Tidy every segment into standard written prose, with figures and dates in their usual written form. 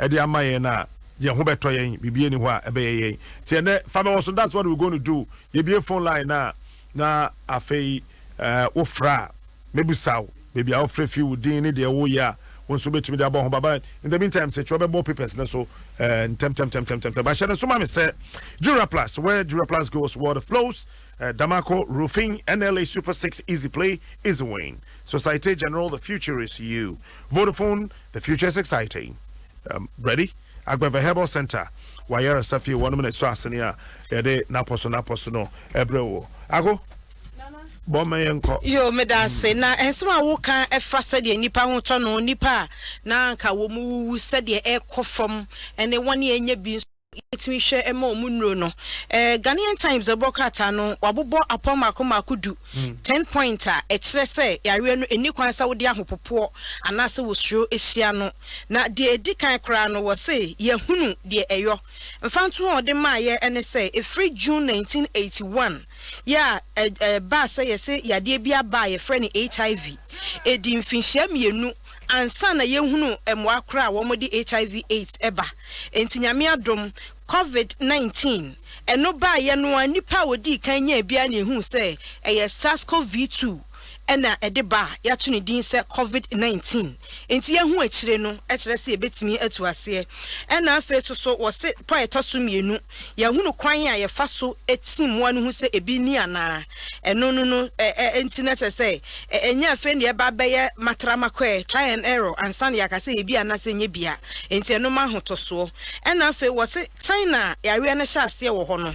edi amaye na ye ho beto yen bibie ni ho a ebe yen tie ne family so that's what we're going to do ye be phone line na afei ofra mebusaw baby a ofra fi wudin ni de wo ya wonso betumi de abo ho baba in the meantime say chobe more papers na so tem ba share so ma me say Dura Plus where Dura Plus goes water flows Damaco Roofing NLA Super 6 Easy Play is a win. Societe General, the future is you. Vodafone, the future is exciting. Ready? Agbeva Herbal Center. Wire Safi 1 minute so asenia yede naposo no ebrewo. Ago yo meda se na ensema wo kan efa se de nipa ho to no nipa na nka wo mu se de ekofom ene woni enya bi etimi hwe ema omunro no Ghanaian Times ebokata no wabobo apomakomakudu 10 pointer e kire se yare no eni kwan sa wo de ahopopo anase wo suro ehia no na de edikan kra no wo se ye hunu de eyo mfantu ho de maaye ene se free June 1981 ya ba say yese yade bia ba ye friend HIV edi mfinhia mienu ansa na yehunu emwa kra wo mo di HIV AIDS eba entinyame adom COVID-19 eno ba ye no anipa wodi kan nya bia na ehu se eye SARS-CoV-2 ena edeba ya tuni din se COVID-19 enti yehu akire no ekire se ebetimi atu ase ena afa so wo se poeto so mienu yehunu kwan a ye fa so etim wanu hu se ebi ni ana eno no enti na che se enya afa ne eba beye matramakwe try and error ansan ya ka se ebi ana se nye bia enti eno ma hotoso ena afa wo se China yare na sha ase wo ho no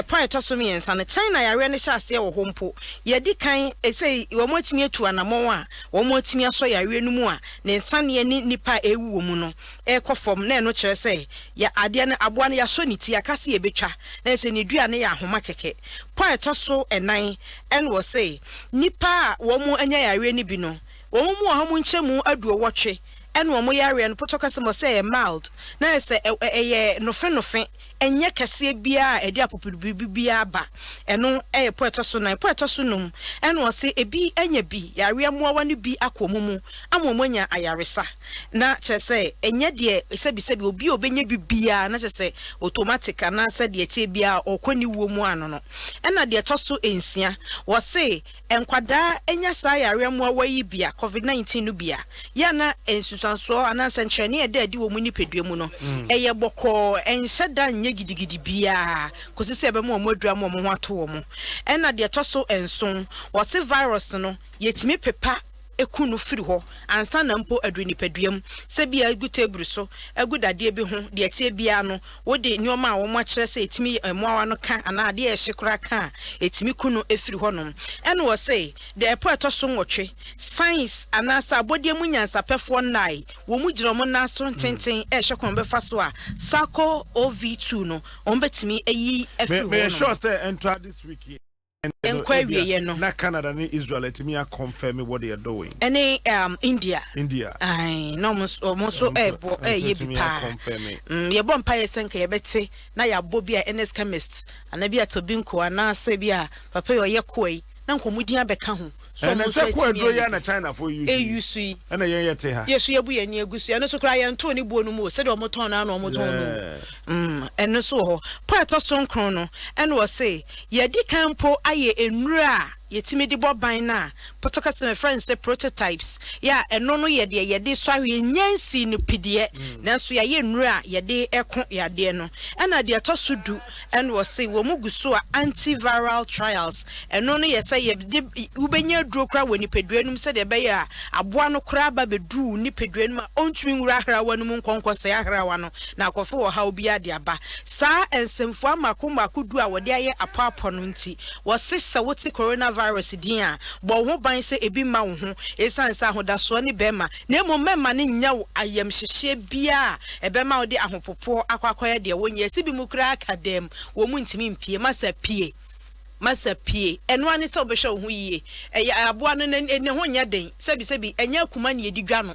poeto so miensa na China yare na sha ase wo ho mpo ye di kan say wo timi atu anamon a wo mo timi aso yare no mu a ne nsane ni nipa ewu mu no ekofom na eno kire se ya ade na aboa na ya so ni ti akase ye betwa na se ni dua na ya ahoma keke point so enan en wo say nipa wo mo anya yare ni bi no wo mo ho mo nchemu aduo wotwe en wo mo yare no potokase mo say mild na se ye nofe enye kese bia edi apopidu bia ba eno poeto so nan poeto so num en wo se ebi enya bi yare amoa ne bi akomumu amomanya ayaresa na chese enye de sebi obi obenya bibia na chese automatic na se de tie bia okoni wo mu ano no ena de toso ensia wo se enkwada enya sa yare amoa wayi bia COVID-19 no bia ya na ensusanso ananse nkyene e de wo mu ni pedua mu no eye boko enhyeda gidigidi bia kosi se be mo adua mo ho ato wo mo ena de toso enson wo se virus no yetimi pepa ekunu firi ho ansa na mpo aduni peduam se bia egu tebru so egu dade bi ho de tie bia no wo de nyoma a wo mo akire se etimi moawa no ka ana de ehekura ka etimi kunu efiri ho no ena wo se de epo so nwotwe science ana sa bodie munyansa pefo nai wo mu giromo na so ntenten ehwekon be fa so a SARS-CoV-2 no on betimi eyi efiri ho no me sure say enter this week na Canada ni Israel etimi a confirm what they are doing. Any India. Ai no so ebo ye bi pa. Ye bon pa ye senka ye beti na ya bobia NS chemist anabia tobinko ana se bia papa yo ye koi na nkomudi abeka ho. So mo se ko edo ya na China for you. Eyusu. Na ye yete ha. Yesu ye bu ye ni egusu. Eno so kra ye nto ni buo no mu se de omoton na na omoton no. Eno so ho. Poeto so nkron no. Eno wo se ye di kampo aye enura yetimi di boban na potokase my friends say prototypes ya eno no ye de so ahwe nyansi no pidie nanso ya ye nnura ye de eko ya de no ena de tosudu and was say wo muguso antiviral trials eno no ye say ye ubenya duro kra woni peduanum se de be ya aboa no kra ba bedu ni peduanum ontumi nwura hra wanum nkonkose ahra wa no na akofo wo ha obi ade aba sa ensemfo amakomakudu a wode aye apapo no nti wo sese wote coronavirus dia bo ho ban se ebi ma wo ho esansa ahodaso ne bema na mmemma ne nya wo ayam hyehye bia ebema wo de ahopopo akwakoye de wonye sibi mu kra akadem wo mu ntimi mpie masa pie eno ani se obehwe ho yie aboa no ne ho nya den sebi enya kuma ne edidwa no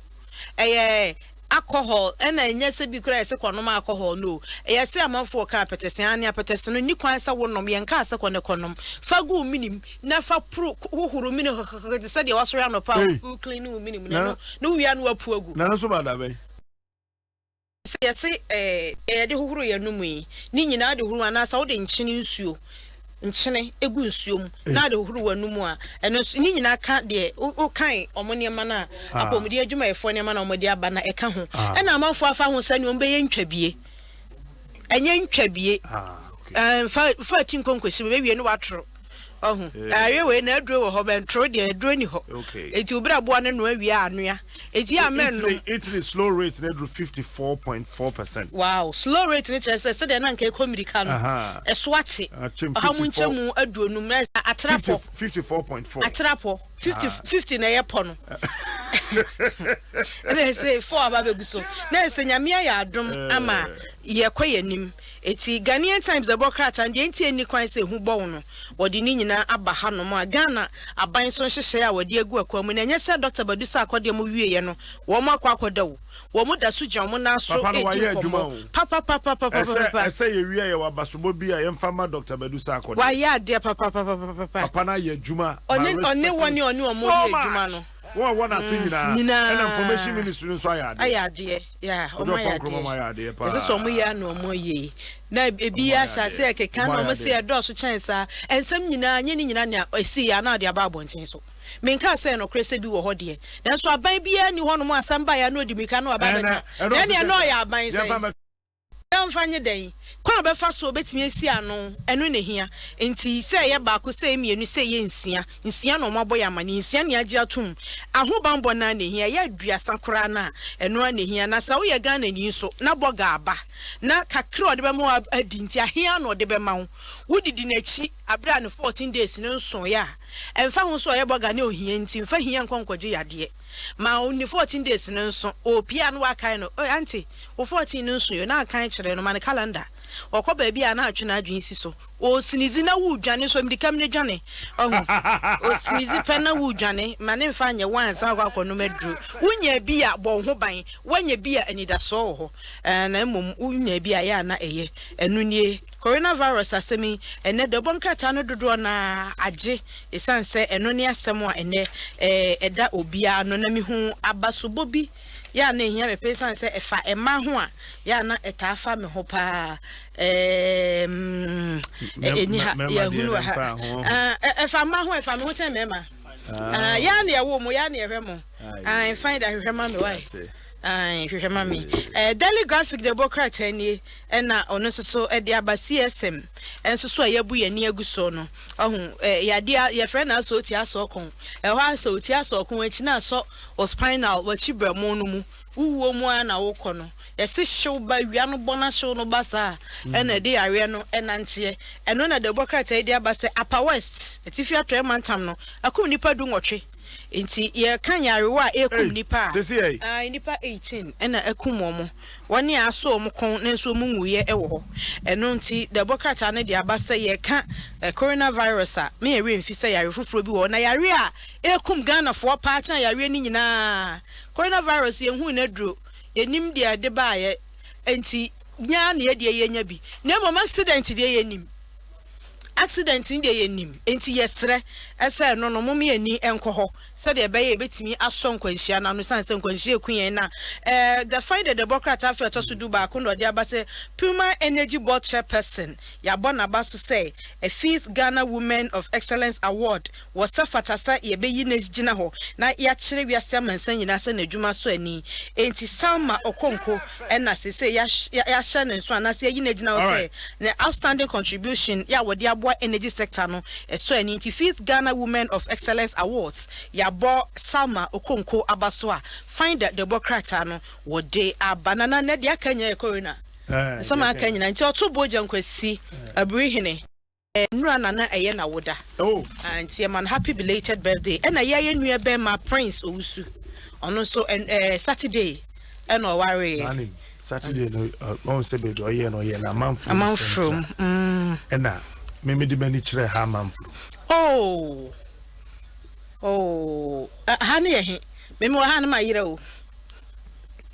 alcohol and enya se bi kura se konom alcohol no se amanfo ka petesen ani apetesen no ni kwan sa wonom ye nka se konom fagu minim na fa pro hohoro minim se de wasori anopa clean minim no wi anu apu agu na so bada be say de hohoro ye no mu yi ni nyina de hohoro anasa wo de nkyene nsuo nkyene egu nsuo mu na de hohoro wanu mu a eno ni nyina ka de o kan omone ma na apomudi adwuma efo ne ma na omode aba na eka ho e na amanfo afa ho sani ombeye ntwabie enye ntwabie fa tinkonkosi be wie no watro oh aye we na aduro wo ho be ntro de aduro ni ho enti obra boa ne no awie anoa enti amen no Italy slow rate na 54.4%. Wow, slow rate ni chese se de na nka ekomrika no eswate ahamunchemu aduonu na atrapo 54.4 atrapo 50 na yepo no they say 4 ababeguso na se nyame ya adom ama yekoyanim eti Ghanaian Times abokrata and enti eni kwan se hu bow no wodi ni nyina aba ha no ma Ghana aban so nhyehyɛ a wodi agu akwamu na nyɛ sɛ Dr. Badusa akɔde mu wieye no wo ma akɔda wo wo mu da so gyamu na so papa ɛsɛ ye wieye wa basobo bi a yɛmfa ma Dr. Badusa akɔda wa ya de papa na ye adwuma one woni omo ye adwuma no What singing and information ministry so ayade ya omayade ese so mo ya no mo ye na ebi ya sha se keka no mo se edoso chensa ensem nyina nye ni nyina na esi ya na de aba abonten so menka se no krese bi wo ho de na so aban bi ya ni ho no mo asamba ya no di mika no aba beta na ne no ya aban se yamfanye den kwa be fa so betimi esi ano eno ne hia enti se ye baako se mienu se ye nsia no mabo ya mani nsia ne agi atum ahobanbo na ne hia ya aduasa kora na eno ne hia na sa wo ye Ghana ni so na boga aba na kakra ode be mo adi nti ahia no ode be ma wo wudidi na chi abra ne 14 days ne nso ya emfa ho so ye boga ne ohia nti mfa hia nkonkwaje yade ma oni 14 days ne nso opia no wakai no auntie wo 14 ne nso yo na kan kire no man calendar okoba bia na atwe na adwen si so o sinizi na wudwane so mdikam ne dwane o sinizi pe na wudwane mane mfa anye wansa akwakono madru wunya bia bo ho ban wanya bia anidaso ho na mmom wunya bia ya na eye enu nie coronavirus asemi ene de bonkrata no dodo na age esanse eno ne asem a ene eda obia no na mi hu abasobo bi ya na ehia be pesan se efa ema ho a ya na etafa me ho pa eni ha ya hunu ha efa ma ho efa me ho chen mema ya na ewo mo ya na ehwe mo find that hwema me why hwema me Daily Graphic the Democrat eni na ono so e de aba CSM enso so ayabu ye ni aguso no ohun ya dia ye friend na so ti aso kon ho aso ti aso kon achi na so spinal wachi bramo no mu wuwo mu ana wokọ no yesi hyew ba wia no bona hyew no basa ena de yare no enantie eno na the Democrat e de aba se Upper West etifi atwe mantam no akum nipa du nwotwe enti ye kan yarewa ekum nipa nipa 18 ena ekum omo woni aso omo kon nenso omo nwuye ewo ho eno nti the Democrat ane de aba se ye kan coronavirus a me yare mfi se yare fufuro bi wo na yare a ekum Ghana fo pa chan yare ni nyina coronavirus ye hu na duro yenim de ade ba ye enti nya na ye de ye nya bi na mo accident de ye nim accident in the nim enti yesre ese no no mum ye ni enko ho se de be ye betimi aso nkwanhia na no sanse nkwanhia ekuyen na the find the Democrat after to do ba ko no de abase Puma Energy Board chairperson ya bona baso say a 5th Ghana Women of Excellence Award was safatasa ye be yi na gina ho na ya kire wiase amansan nyina se na adwuma so ani enti Salma Okonko na se ya hye ne so na se yi na gina ho say the outstanding contribution ya wodi energy sector no so any 5th Ghana Women of Excellence Awards ya bo Salma Okonko abaso a find the Democrat no wode abanana na de akanya corona some akanya na nti oto boja nkwasi abrihene nura nana eye na woda and man happy belated birthday and ye nua be ma Prince Owusu ono so Saturday and o worry Saturday no on say be do ye no ye na man from and na me de mani kire ha manfro ha ne he me mo ha na ma yire o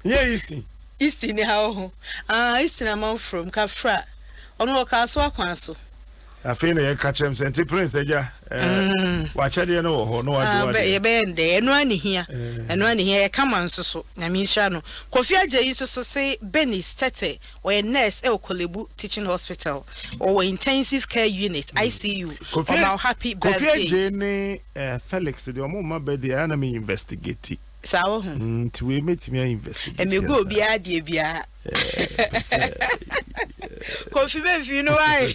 ye easty ni ha o easty na man from Kafra ono ka so akwan so afei na ye ka chem senti prince eja wachede no ho no wadu ye bende eno ani hia ye kama nsoso na mi hia no Kofi Ajayi so say Benis Tete or nurse e Okolebu Teaching Hospital or intensive care unit ICU for now happy birthday Kofi Ajayi ne Felix de omo ma birthday ana me investigate sawo ti we metimi investigate e me go bia de bia Kofi be fi no why